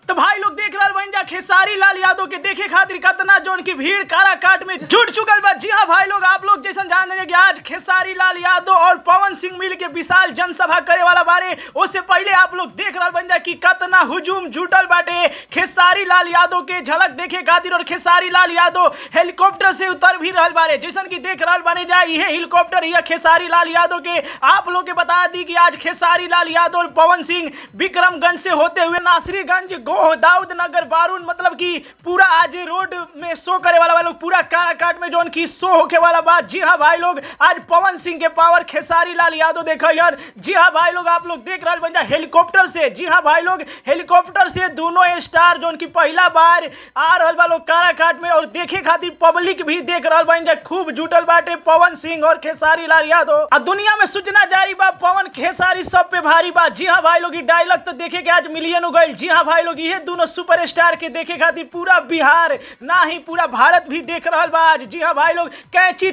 तो भाई लोग देख रहा बन जा खेसारी लाल यादव के देखे खातिर कितना जोन की भीड़ काराकाट में जुट चुकल बा। जी हाँ भाई लोग, आप लोग जैसा जान देंगे कि आज खेसारी लाल यादव और पवन सिंह मिल के विशाल जनसभा करे वाला बारे। उससे पहले आप लोग देख रहा बन जा कि कितना हुजूम जुटल बाटे खेसारी लाल यादव के झलक देखे खातिर। और खेसारी लाल यादव हेलीकॉप्टर से उतर भी रहल बारे, जैसन की देख रहा बने जाए ये हेलीकॉप्टर या खेसारी लाल यादव के। आप लोग के बता दी कि आज खेसारी लाल यादव और पवन सिंह विक्रमगंज से होते हुए नासरीगंज दाऊद नगर बारून मतलब कि पूरा आज रोड में शो करे वाला लोग पूरा काराकाट में जोन की शो होके वाला बात। जी हाँ भाई लोग, आज पवन सिंह के पावर खेसारी लाल यादव देखा यार। जी हाँ भाई लोग, आप लोग देख रहे बन हेलीकॉप्टर से। जी हाँ भाई लोग, हेलीकॉप्टर से दोनों स्टार जोन की पहला बार आ रहा लोग काराकाट में। और देखे खातिर पब्लिक भी देख रहा बन जा खूब जुटल बाटे पवन सिंह और खेसारी लाल यादव। और दुनिया में सूचना जारी बा पवन खेसारी सब पे भारी बा। जी हाँ भाई लोग, डायलॉग तो देखे के आज मिलियन हो गई। जी हाँ भाई लोग, ये दोनों सुपरस्टार के देखे खातिर पूरा बिहार ना ही पूरा भारत भी देख रहा बा आज। जी हाँ भाई लोग, कैंची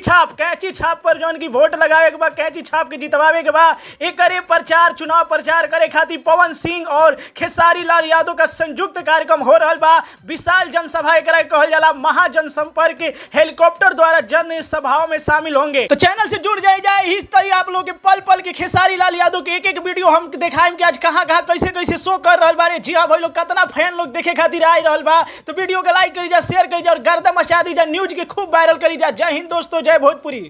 छाप पर जौन की वोट लगावे के बा, कैंची छाप के जितवावे के बा। एक प्रचार चुनाव प्रचार करे खातिर पवन सिंह और खेसारी लाल यादव का संयुक्त कार्यक्रम हो रहा बा। विशाल जनसभा एकरा कहल जाला, महाजनसंपर्क हेलीकॉप्टर द्वारा जन सभाओं में शामिल होंगे। तो चैनल से जुड़ जाए इस तरह आप लोग के पल पल के खेसारी लाल यादव के एक वीडियो हम दिखाएं कि आज कहां कैसे शो कर रहा बारे। जी हाँ भाई लोग, कितना फैन लोग देखे खातिर आ रहल बा। तो वीडियो को लाइक करी जा, शेयर करी जा और गर्दा मचा दी जा, न्यूज के खूब वायरल करी जा। जय हिंद दोस्तों, जय भोजपुरी।